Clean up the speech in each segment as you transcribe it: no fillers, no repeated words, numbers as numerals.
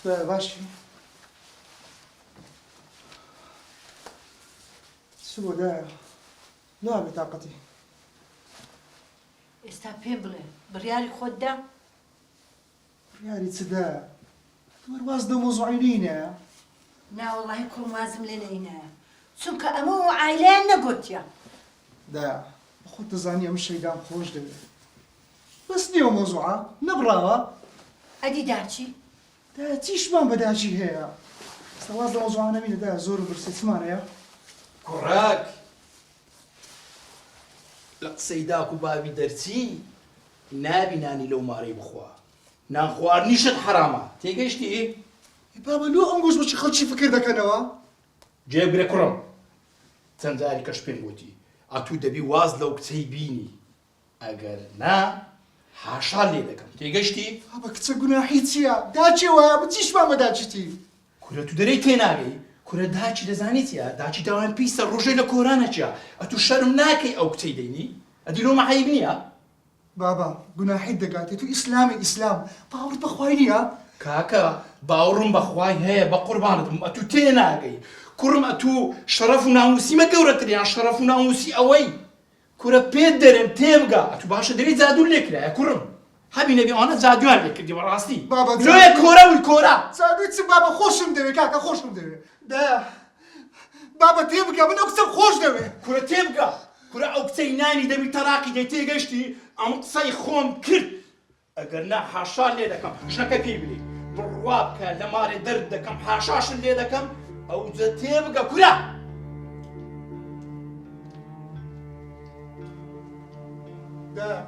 باشی چبۆ دایە نابێ تااقەتی ئێستا پێم بڵێ بڕیاری خۆت دا یاری چدا وەرواز دە مۆزوعینینە ناوەڵڵاهی کوڕم وازم لێ نەینایە چونکە ئەمە و عایلەیان نەگوتیە دایە خۆت دەزانی ئەم شەیدام خۆش دەوێت بەس نییە مۆزوعە نەبڕاوە ئەدی داچی دایە چیشمان بەداچی هەیە سەواز لە مۆزوعانە بینە دایە زۆر برسێ چمانەیە کوڕاک لە قسەی داک و باوی دەرچی نابینانی لەو مارەی بخوا نان خواردنیشت حرامە تێگەیشتی؟ بابە لۆ ئەم گۆش بەچی خەڵکی فکر دەکەنەوە جێبگرە کوڕم چەند جاری کەش پێم گوتی ئەتوو دەبی واز لەو کچەی بینی ئەگەر نا حاشا لێ دەکەم تێگەیشتی؟ بابە کچە گوناحی چییە داچێ وایە بە چیشمان بەداچیتی کورە تو دەرەی تێناگەی کورە داچی دەزانێت چیە داچی داوام پیسە ڕۆژەی لە کۆرانە چیە ئەتوو شەرم ناکەی ئەو کچەی دەینی ئەدی لۆ مەحەیب نییە بابا گوناحیت دەگاتێت تو ئیسلامی ئیسلام باوەڕت بەخوای نییە کاکە باوڕم بەخوای هەیە بە قوربانتم ئەتوو تێناگەی کوڕم ئەتوو شەرەف و ناموسیمە گەورەتریان شەرەف و ناموسی ئەوەی کورە پێت دەرێم تێبگا ئەتوو باشە دەبێت جادوو لێکرایە کوڕم هەبی نەبی ئەوانە جادویان لێکردی بەڕاستی بابا لۆیە کۆرەوی کۆرە جادوی چ بابا خۆشم دەوێت کاکە خۆشم دەوێت دایە بابا تێبگە من ئەو کچەم خۆش دەوێت کورە تێبگا کورە ئەو کچەی نانی دەبی تەراقی دەی تێگەشتی ئەم قسەی خۆم کرد ئەگەر نا حاشا لێ دەکەم ژنەکە پێی بڵێ بڕوا بکە لە مارێ دەرد دەکەم حاشاشن لێ دەکەم ئەو جە تێبگە کورە دایە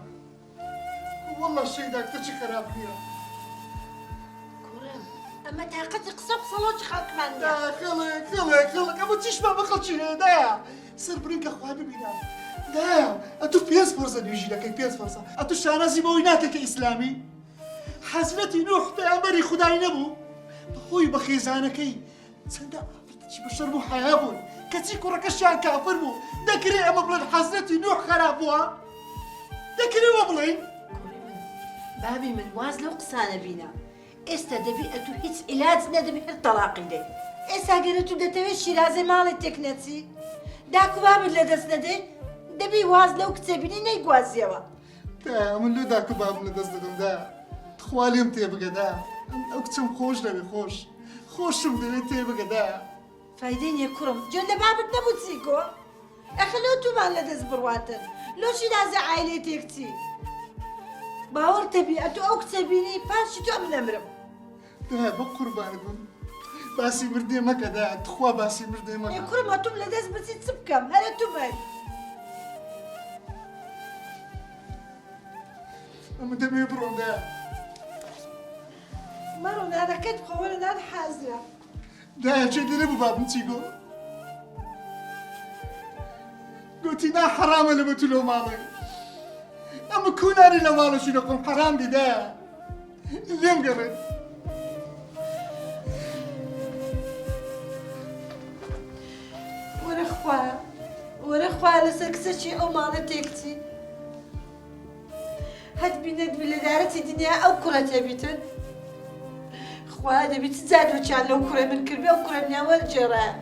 والله شەیدا کتەچی خراپ نییە کوڕم ئەمە تااقەتی قسە قسەڵۆکی خەڵکمان خەڵک ئەمە چیشمان بە خەڵکی هەیە دایە سەر برینکە خوا ببینە دایە ئەتوو 5% نوێژی دەکەی 5% ئەتوو شانازی بەوەی ناکە کە ئیسلامی حەزرەتی نوح پەیامبەری خودای نەبوو بەخۆی بە خێزانەکەی چەندە ئافرەتێکی بەشەر بوو حەیا بوون کەچی کوڕەکەشیان کافر بوو دەکرێ ئەمە بڵێن حەزرەتی نوح خراپ بووە دەکرێوە بڵێن بابی من واز لەو قسانە بینە ئێستا دەبی ئەتوو هیچ عیلاج نەدەبی هەر تەلاقی دەی ئێستا گەرە تو دەتەوێت شیرازەی ماڵی تێک نەچی داکو بابت لەدەست نەدەی دەبی واز لەو کچە بینی نەیگوازیەوە دایە من لۆ داکو بابم لەدەست دەدەم دایە خوا لێم تێبگە دایە ئەو کچەم خۆش دەوێت خۆشم دەوێت تێبگە دایە فایدەی نییە کوڕم گوێ لە بابت نەبوو چیکۆ ئەخە لۆ تومان لەدەست بڕواتن لۆ شیرازە عایلەی تێکچی باوەڕ دەبی ئەتوو ئەو کچە بینی پاشی تۆ من ئەمرم دایە بە قوربانت بم باسی مردێ مەکە دایە تخوا باسی مردێ مەکە کوڕم ئەتوم لەدەست بچی چ بکەم هەرە تو بەری ئەمە دەبێ بڕۆم دایە مەڕۆ نانەکەت بخەوە لە نان حازرە دایە چێ دەنەبوو بابم چی گۆ گوتی نا حرامە لە بە تو لەو ماڵێ ئەمە کوناری لە ماڵەشی دەخۆم حرام دی دایە لێم گەڕێت وەرە خوا لەسەر کسەکی ئەو ماڵە تێکچی هەت بینەت لە دارەتی دنیا ئەو کوڕە تێبیتن خوا دەبیت جادۆچیان لەو کوڕە من کردبێ ئەو کوڕە نیاوە جێڕایە